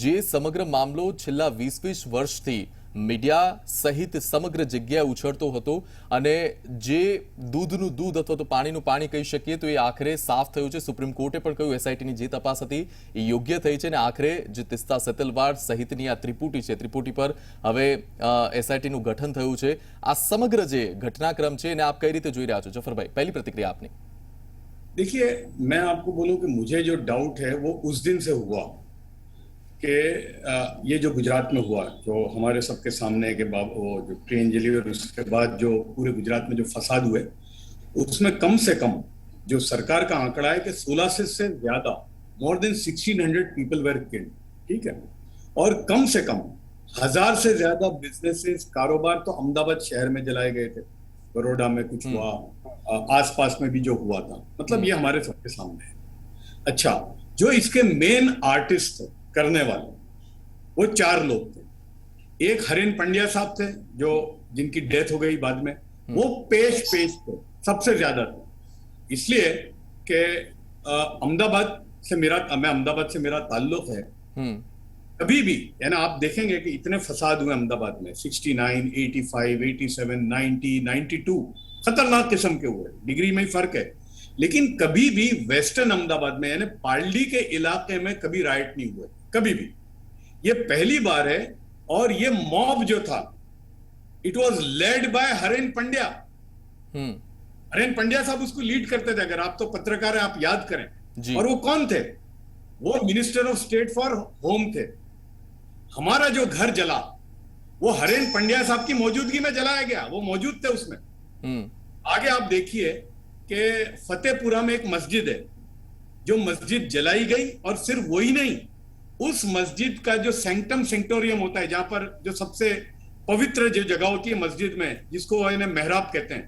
જે સમગ્ર મામલો છેલ્લા 20 વર્ષથી મીડિયા સહિત સમગ્ર જગ્યાએ ઉછળતો હતો અને જે દૂધનું દૂધ અથવા તો પાણીનું પાણી કહી શકીએ તો એ આખરે સાફ થયું છે. સુપ્રીમ કોર્ટે પણ કહ્યું એસઆઈટીની જે તપાસ હતી એ યોગ્ય થઈ છે અને આખરે જે તિસ્તા સેટલવાડ સહિતની આ ત્રિપુટી છે, ત્રિપુટી પર હવે એસઆઈટીનું ગઠન થયું છે. આ સમગ્ર જે ઘટનાક્રમ છે એને આપ કઈ રીતે જોઈ રહ્યા છો જફરભાઈ? પહેલી प्रतिक्रिया આપની. देखिए, मैं आपको बोलूं कि मुझे जो डाउट है वो उस दिन से हुआ कि ये जो गुजरात में हुआ, जो हमारे सबके सामने के वो जो ट्रेन जली और उसके बाद जो पूरे गुजरात में जो फसाद हुए, उसमें कम से कम जो सरकार का आंकड़ा है कि 1600 से ज्यादा, more than 1600 people where killed, ठीक है, और कम से कम 1000 से ज्यादा बिजनेसेस, कारोबार तो अहमदाबाद शहर में जलाए गए थे, बड़ौदा में कुछ हुआ, आसपास में भी जो हुआ था, मतलब ये हमारे सबके सामने है. अच्छा, जो इसके मेन आर्टिस्ट थे, करने वाले, वो 4 लोग थे. एक हरेन पंड्या साहब थे जो जिनकी डेथ हो गई बाद में, वो पेश थे, सबसे ज्यादा थे. इसलिए कि अहमदाबाद से मैं अहमदाबाद से मेरा ताल्लुक है. कभी भी यानी आप देखेंगे कि इतने फसाद हुए अहमदाबाद में, 69, 85, 87, 90, 92 खतरनाक किस्म के हुए, डिग्री में ही फर्क है. लेकिन कभी भी वेस्टर्न अहमदाबाद में यानी पार्ली के इलाके में कभी राइट नहीं हुए, कभी भी. ये पहली बार है. और ये मॉब जो था, इट वाज लेड बाय हरेन पंड्या. हरेन पंड्या साहब उसको लीड करते थे. अगर आप तो पत्रकार हैं, आप याद करें. और वो कौन थे? वो minister of state for home थे. हमारा जो घर जला वो हरेन पंड्या साहब की मौजूदगी में जलाया गया, वो मौजूद थे उसमें. आगे आप देखिए कि फतेहपुरा में एक मस्जिद है, जो मस्जिद जलाई गई. और सिर्फ वही नहीं, उस मस्जिद का जो सेंक्टम सेंक्टोरियम होता है, जहां पर जो सबसे पवित्र जो जगह होती है मस्जिद में, जिसको इन्हें मेहराब कहते हैं,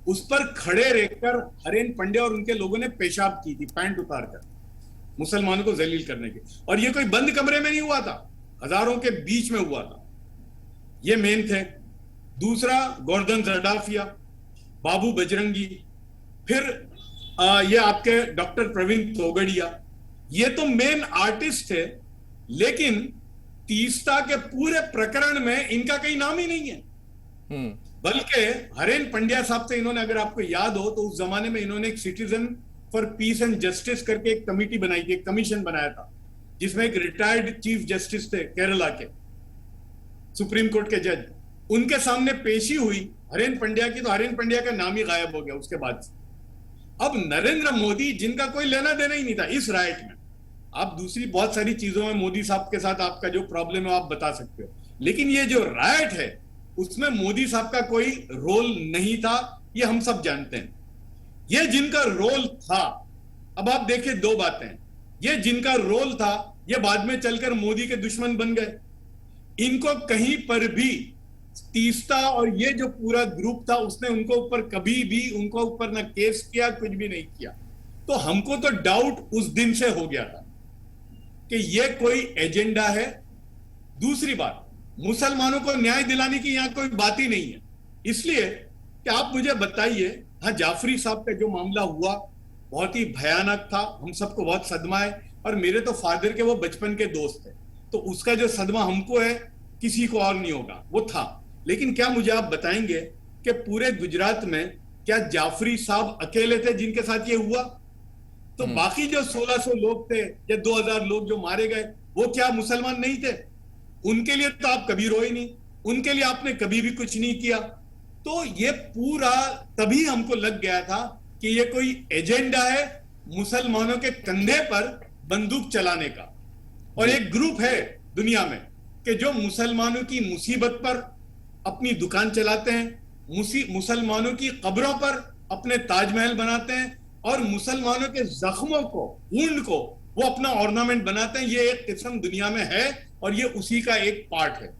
उस पर खड़े रहकर हरेन पंड्या और उनके लोगों ने पेशाब की थी, पैंट उतार कर, मुसलमानों को जलील करने के. और ये कोई बंद कमरे में नहीं हुआ था, हजारों के बीच में हुआ था. ये मेन थे. दूसरा गोर्धन जरदाफिया, बाबू बजरंगी, फिर ये आपके डॉक्टर प्रवीण तोगड़िया, ये तो मेन आर्टिस्ट थे. लेकिन तीस्ता के पूरे प्रकरण में इनका कहीं नाम ही नहीं है. बल्कि हरेन पंड्या साहब से इन्होंने, अगर आपको याद हो तो उस जमाने में इन्होंने एक citizen for piece and justice करके एक कमिटी बनाई थी, एक कमीशन बनाया था, जिसमें एक रिटायर्ड चीफ जस्टिस थे केरला के, सुप्रीम कोर्ट के जज. उनके सामने पेशी हुई हरेन पंड्या की, तो हरेन पंड्या का नाम ही गायब हो गया उसके बाद से. अब नरेंद्र मोदी, जिनका कोई लेना देना ही नहीं था इस राइट में, आप दूसरी बहुत सारी चीजों में मोदी साहब के साथ आपका जो प्रॉब्लम है आप बता सकते हो, लेकिन ये जो राइट है उसमें मोदी साहब का कोई रोल नहीं था, ये हम सब जानते हैं. ये जिनका रोल था, अब आप देखिए 2 बातें, ये जिनका रोल था ये बाद में चलकर मोदी के दुश्मन बन गए. इनको कहीं पर भी तीस्ता और ये जो पूरा ग्रुप था उसने उनको ऊपर कभी भी उनको ऊपर ना केस किया, कुछ भी नहीं किया. तो हमको तो डाउट उस दिन से हो गया था कि ये कोई एजेंडा है. दूसरी बात, मुसलमानों को न्याय दिलाने की यहां कोई बात ही नहीं है. इसलिए कि आप मुझे बताइए, हाँ, जाफरी साहब का जो मामला हुआ बहुत ही भयानक था, हम सबको बहुत सदमा है. और मेरे तो फादर के वो बचपन के दोस्त थे, तो उसका जो सदमा हमको है किसी को और नहीं होगा, वो था. लेकिन क्या मुझे आप बताएंगे कि पूरे गुजरात में क्या जाफरी साहब अकेले थे जिनके साथ ये हुआ? तो बाकी जो 1600 लोग थे या 2000 लोग जो मारे गए, वो क्या मुसलमान नहीं थे? उनके लिए तो आप कभी रोए नहीं, उनके लिए आपने कभी भी कुछ नहीं किया. तो ये पूरा तभी हमको लग गया था कि ये कोई एजेंडा है मुसलमानों के कंधे पर बंदूक चलाने का. और एक ग्रुप है दुनिया में कि जो मुसलमानों की मुसीबत पर अपनी दुकान चलाते हैं, मुसलमानों की कब्रों पर अपने ताजमहल बनाते हैं, और मुसलमानों के जख्मों को, ऊंड को वो अपना ऑर्नामेंट बनाते हैं. ये एक किस्म दुनिया में है और ये उसी का एक पार्ट है.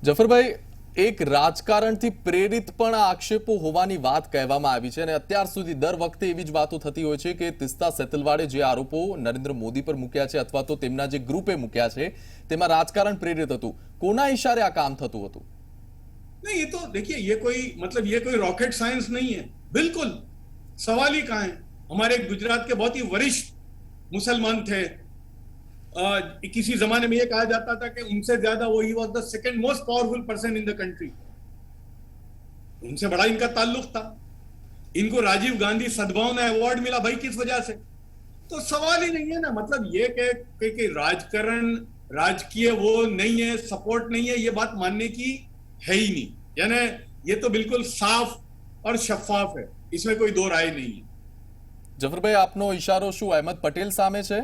જફરભાઈ, એક રાજકારણથી પ્રેરિત પણ આ આક્ષેપો હોવાની વાત કહેવામાં આવી છે અને અત્યાર સુધી દર વખતે એવી જ વાતો થતી હોય છે કે તિસ્તા સેટલવાડે જે આરોપો નરેન્દ્ર મોદી પર મૂક્યા છે અથવા તો તેમના જે ગ્રુપે મૂક્યા છે તેમાં રાજકારણ પ્રેરિત હતું. કોના ઇશારે આ કામ થતું હતું? नहीं, ये तो देखिए, ये कोई मतलब ये कोई रॉकेट साइंस नहीं है. बिल्कुल सवाल ही कहाँ है. हमारे गुजरात के बहुत ही वरिष्ठ मुसलमान थे, किसी जमाने में ये कहा जाता था कि उनसे ज्यादा वो he was the second most powerful person in the country. उनसे बड़ा इनका ताल्लुक था। इनको राजीव गांधी सद्भावना अवार्ड मिला भाई, किस वजह से? तो सवाल ही नहीं है ना। मतलब ये कि राजकारण, राजकीय वो नहीं है, सपोर्ट नहीं है, ये बात मानने की है ही नहीं। यानी ये तो बिल्कुल साफ और शफाफ है, इसमें कोई दो राय नहीं है। જફરભાઈ, આપનો ઈશારો શું અહેમદ પટેલ સામે છે?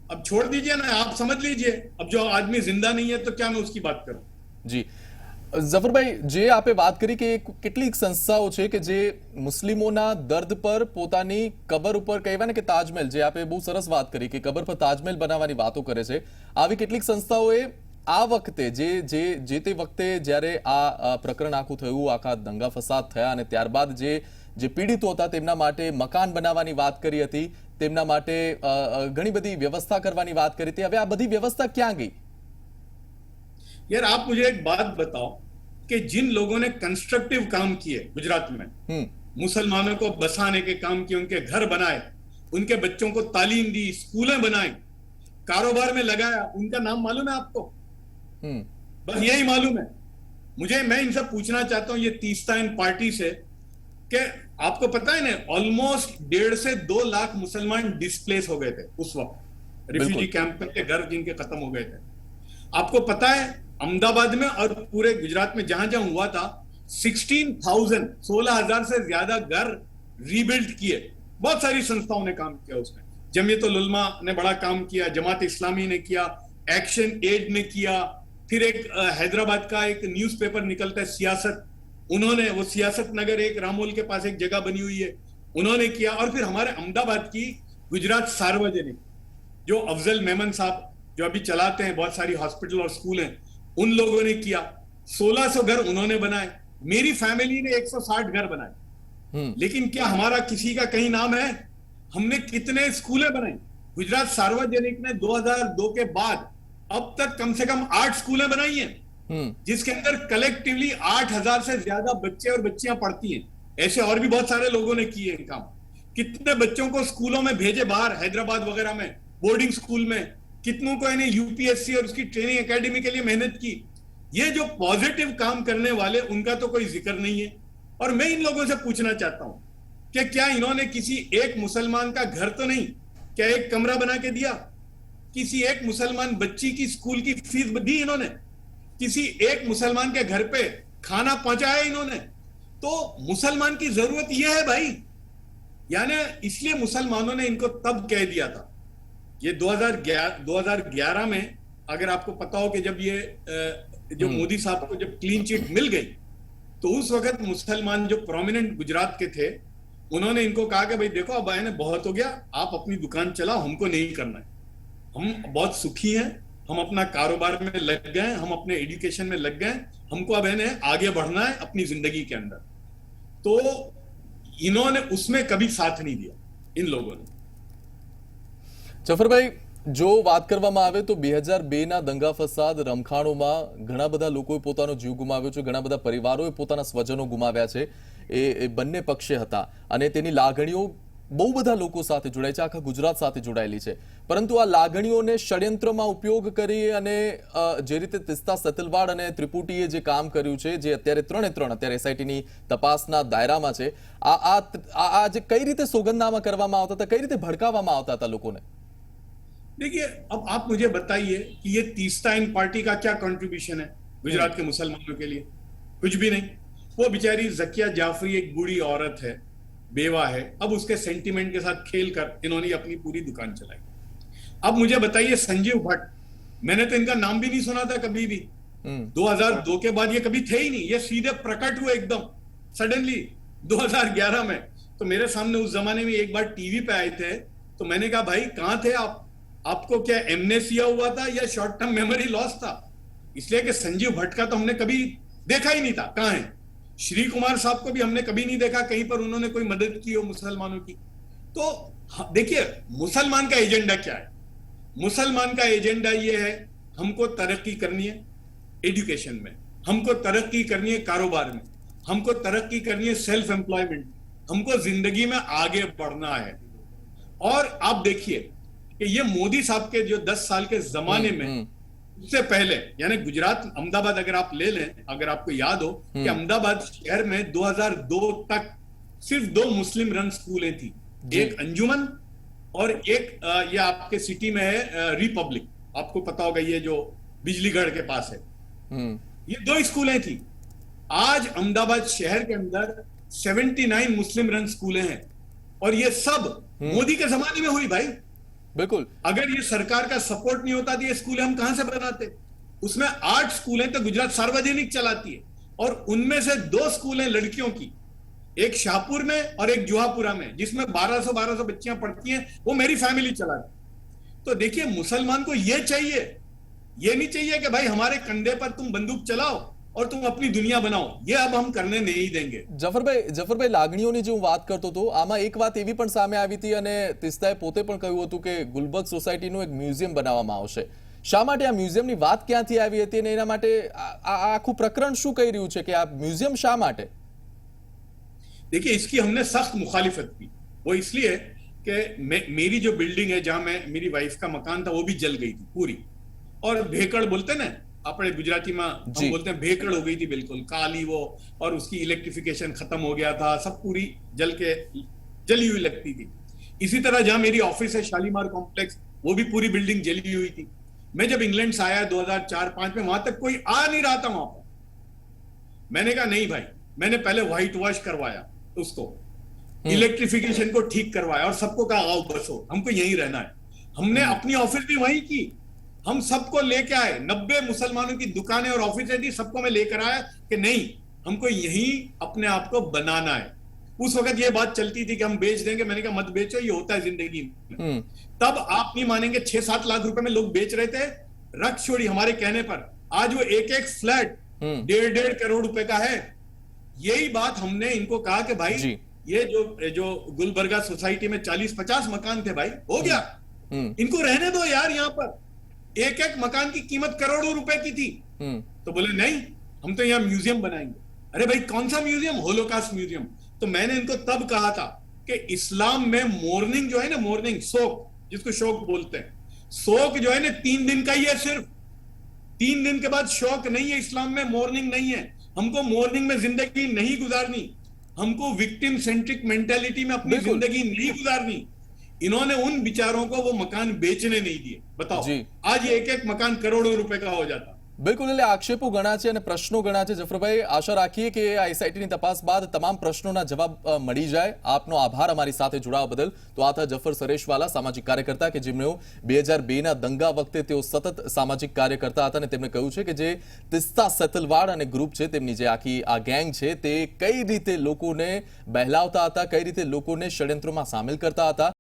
अब छोड़ दीजिए ना, आप समझ लीजिए। अब जो आदमी जिंदा नहीं है तो क्या मैं उसकी बात करूं? જી જફરભાઈ, જે આપે વાત કરી કે કેટલીક સંસ્થાઓ છે કે જે મુસ્લિમોના દર્દ પર પોતાની કબર ઉપર કહેવાય ને કે તાજમહેલ, જે આપે બહુ સરસ વાત કરી કે કબર પર તાજમહેલ બનાવવાની વાતો કરે છે, આવી કેટલીક સંસ્થાઓએ આ વખતે જે તે વખતે જ્યારે આ પ્રકરણ આખું થયું, આખા દંગા ફસાદ થયા અને ત્યારબાદ જે પીડિતો હતા તેમના માટે મકાન બનાવવાની વાત કરી હતી, તેમના માટે ઘણી બધી વ્યવસ્થા કરવાની વાત કરી હતી। હવે આ બધી વ્યવસ્થા ક્યાં ગઈ? यार आप मुझे एक बात बताओ कि जिन लोगों ने कंस्ट्रक्टिव काम किए गुजरात में, मुसलमानों को बसाने के काम किए, उनके घर बनाए, उनके बच्चों को तालीम दी, स्कूलें बनाई, कारोबार में लगाया, उनका नाम मालूम है आपको? बस यही मालूम है मुझे। मैं इनसे पूछना चाहता हूं ये तीस्ता इन पार्टी से कि आपको पता है ना, ऑलमोस्ट 1.5 से 2 लाख मुसलमान डिस्प्लेस हो गए थे उस वक्त, रिफ्यूजी कैंप में के घर जिनके खत्म हो गए थे। आपको पता है अहमदाबाद में और पूरे गुजरात में जहां जहां हुआ था 16,000 से ज्यादा घर रीबिल्ड किए। बहुत सारी संस्थाओं ने काम किया उसमें। जमीयतुल उलमा ने बड़ा काम किया, जमात इस्लामी ने किया, एक्शन एड ने किया, फिर एक हैदराबाद का एक न्यूज़पेपर निकलता है सियासत, उन्होंने, वो सियासत नगर एक रामोल के पास एक जगह बनी हुई है, उन्होंने किया। और फिर हमारे अहमदाबाद की गुजरात सार्वजनिक, जो अफजल मेमन साहब जो अभी चलाते हैं बहुत सारी हॉस्पिटल और स्कूल हैं, उन लोगों ने किया। 1600 घर उन्होंने बनाए। मेरी फैमिली ने 160 घर बनाए। लेकिन क्या हमारा किसी का कहीं नाम है? हमने कितने स्कूलें बनाई? गुजरात सार्वजनिक ने 2002 के बाद अब तक कम से कम 8 स्कूलें बनाई हैं, जिसके अंदर कलेक्टिवली 8,000 से ज्यादा बच्चे और बच्चियां पढ़ती हैं। ऐसे और भी बहुत सारे लोगों ने किए काम। कितने बच्चों को स्कूलों में भेजे बाहर, हैदराबाद वगैरह में बोर्डिंग स्कूल में, कितनों को इन्हें यूपीएससी और उसकी ट्रेनिंग एकेडमी के लिए मेहनत की। ये जो पॉजिटिव काम करने वाले, उनका तो कोई जिक्र नहीं है। और मैं इन लोगों से पूछना चाहता हूं कि क्या इन्होंने किसी एक मुसलमान का घर तो नहीं, क्या एक कमरा बना के दिया? किसी एक मुसलमान बच्ची की स्कूल की फीस दी इन्होंने? किसी एक मुसलमान के घर पे खाना पहुंचाया इन्होंने? तो मुसलमान की जरूरत यह है भाई। यानी इसलिए मुसलमानों ने इनको तब कह दिया था। ये 2011 में, अगर आपको पता हो कि जब ये जो मोदी साहब को जब क्लीन चिट मिल गई, तो उस वक्त मुसलमान जो प्रोमिनेंट गुजरात के थे, उन्होंने इनको कहा कि भाई देखो अब आए बहुत हो गया, आप अपनी दुकान चलाओ, हमको नहीं करना है, हम बहुत सुखी हैं, हम अपना कारोबार में लग गए, हम अपने एजुकेशन में लग गए, हमको अब है आगे बढ़ना है अपनी जिंदगी के अंदर। तो इन्होंने उसमें कभी साथ नहीं दिया इन लोगों ने। જફરભાઈ, જો વાત કરવામાં આવે તો 2002ના દંગા ફસાદ રમખાણોમાં ઘણા બધા લોકોએ પોતાનો જીવ ગુમાવ્યો છે, ઘણા બધા પરિવારોએ પોતાના સ્વજનો ગુમાવ્યા છે। એ બંને પક્ષે હતા અને તેની લાગણીઓ બહુ બધા લોકો સાથે જોડાય છે, આખા ગુજરાત સાથે જોડાયેલી છે। પરંતુ આ લાગણીઓને ષડયંત્રમાં ઉપયોગ કરી અને જે રીતે તિસ્તા સતલવાડ અને ત્રિપુટીએ જે કામ કર્યું છે, જે અત્યારે 3 અત્યારે એસઆઈટીની તપાસના દાયરામાં છે, આ જે કઈ રીતે સોગંદનામા કરવામાં આવતા હતા, કઈ રીતે ભડકાવવામાં આવતા હતા લોકોને? देखिए, अब आप मुझे बताइए कि ये तीस्ता इन पार्टी का क्या कंट्रीब्यूशन है गुजरात के मुसलमानों के लिए? कुछ भी नहीं। वो बेचारी जकिया जाफरी एक बूढ़ी औरत है, बेवा है, अब उसके सेंटिमेंट के साथ खेलकर इन्होंने अपनी पूरी दुकान चलाई। अब मुझे बताइए संजीव भट्ट, मैंने तो इनका नाम भी नहीं सुना था कभी भी। 2002 के बाद ये कभी थे ही नहीं, ये सीधे प्रकट हुए एकदम सडनली 2011 में। तो मेरे सामने उस जमाने में एक बार टीवी पे आए थे, तो मैंने कहा भाई कहां थे आप? आपको क्या एमनेसिया हुआ था या शॉर्ट टर्म मेमोरी लॉस था? इसलिए कि संजीव भट्ट का तो हमने कभी देखा ही नहीं था, कहां है? श्री कुमार साहब को भी हमने कभी नहीं देखा कहीं पर उन्होंने कोई मदद की हो मुसलमानों की। तो देखिए, मुसलमान का एजेंडा क्या है? मुसलमान का एजेंडा ये है, हमको तरक्की करनी है एजुकेशन में, हमको तरक्की करनी है कारोबार में, हमको तरक्की करनी है सेल्फ एम्प्लॉयमेंट, हमको जिंदगी में आगे बढ़ना है। और आप देखिए, कि ये मोदी साहब के जो 10 साल के जमाने में, उससे पहले यानी गुजरात अहमदाबाद अगर आप ले लें, अगर आपको याद हो कि अहमदाबाद शहर में 2002 तक सिर्फ 2 मुस्लिम रन स्कूलें थी, एक अंजुमन और एक ये आपके सिटी में है रिपब्लिक, आपको पता होगा ये जो बिजलीगढ़ के पास है, ये 2 स्कूलें थी। आज अहमदाबाद शहर के अंदर 79 मुस्लिम रन स्कूलें हैं और ये सब मोदी के जमाने में हुई भाई। बिल्कुल। अगर ये सरकार का सपोर्ट नहीं होता तो ये स्कूलें हम कहां से बनाते? उसमें 8 स्कूलें तो गुजरात सार्वजनिक चलाती है और उनमें से 2 स्कूलें लड़कियों की, एक शाहपुर में और एक जुहापुरा में, जिसमें 1200 बच्चियां पढ़ती हैं, वो मेरी फैमिली चलाती। तो देखिए, मुसलमान को ये चाहिए, ये नहीं चाहिए कि भाई हमारे कंधे पर तुम बंदूक चलाओ और तुम अपनी दुनिया बनाओ, ये अब हम करने नहीं देंगे। જફરભાઈ લાગણીઓની જે હું વાત કરતો હતો, આમાં એક વાત એવી પણ સામે આવી હતી અને તિસ્તાએ પોતે પણ કહ્યું હતું કે ગુલબર્ગ સોસાયટીનું એક મ્યુઝિયમ બનાવવામાં આવશે। શા માટે આ મ્યુઝિયમની વાત ક્યાંથી આવી હતી અને એના માટે આ આખું પ્રકરણ શું કહી રહ્યું છે કે આ મ્યુઝિયમ શા માટે? देखिए, इसकी हमने सख्त मुखालिफत की। वो इसलिए कि मेरी जो बिल्डिंग है जहां मैं, मेरी वाइफ का मकान था, वो भी जल गई थी पूरी। और भेकड़ बोलते ना, अपने गुजराती में हम बोलते हैं भेकड़ हो गई थी बिल्कुल काली वो, और उसकी इलेक्ट्रिफिकेशन खत्म हो गया था, सब पूरी जली हुई लगती थी। इसी तरह जहां मेरी ऑफिस है शालीमार कॉम्प्लेक्स, वो भी पूरी बिल्डिंग जली हुई थी। मैं जब इंग्लैंड से आया 2004-5 में, वहां तक कोई आ नहीं रहा था वहां पर। मैंने कहा नहीं भाई, मैंने पहले व्हाइट वॉश करवाया उसको, इलेक्ट्रिफिकेशन को ठीक करवाया और सबको कहा आओ बसो, हमको यहीं रहना है। हमने अपनी ऑफिस भी वहीं की, हम सबको लेके आए, 90 मुसलमानों की दुकानें और ऑफिसें थी, सबको मैं लेकर आया कि नहीं, हमको यहीं अपने आप को बनाना है। उस वक्त ये बात चलती थी कि हम बेच देंगे, मैंने कहा मत बेचो, ये होता है जिंदगी में। तब आप नहीं मानेंगे, 6-7 लाख रुपए में लोग बेच रहे थे, रख छोड़ी हमारे कहने पर। आज वो एक फ्लैट 1.5 करोड़ रुपए का है। यही बात हमने इनको कहा कि भाई ये जो गुलबर्गा सोसाइटी में 40-50 मकान थे भाई, हो गया, इनको रहने दो यार। यहाँ पर एक मकान की कीमत करोड़ों रुपए की थी। तो बोले नहीं, हम तो यहाँ म्यूजियम बनाएंगे। अरे भाई, कौन सा म्यूजियम? Holocaust museum. तो मैंने इनको तब कहा था कि इस्लाम में मॉर्निंग जो है ना, मॉर्निंग शोक, जिसको शोक बोलते हैं, शोक जो है ना 3 दिन का ही है, सिर्फ 3 दिन के बाद शौक नहीं है। इस्लाम में मॉर्निंग नहीं है। हमको मॉर्निंग में जिंदगी नहीं गुजारनी, हमको विक्टिम सेंट्रिक मेंटालिटी में अपनी जिंदगी नहीं गुजारनी। इन्होंने उन बिचारों को वो मकान बेचने नहीं दिए। बताओ, आज ये एक मकान करोड़ों रुपए का हो जाता। બિલકુલ, એટલે આક્ષેપો ઘણા છે અને પ્રશ્નો ઘણા છે। જફરભાઈ, આશા રાખીએ કે આ એસઆઈટીની તપાસ બાદ તમામ પ્રશ્નોના જવાબ મળી જાય। આપનો આભાર અમારી સાથે જોડાવા બદલ। તો આ હતા જફર સરેશવાલા, સામાજિક કાર્યકર્તા કે જેમણે 2002ના દંગા વખતે તેઓ સતત સામાજિક કાર્ય કરતા હતા અને તેમણે કહ્યું છે કે જે તિસ્તા સેતલવાડ અને ગ્રુપ છે, તેમની જે આખી આ ગેંગ છે, તે કઈ રીતે લોકોને બહેલાવતા હતા, કઈ રીતે લોકોને ષડયંત્રોમાં સામેલ કરતા હતા।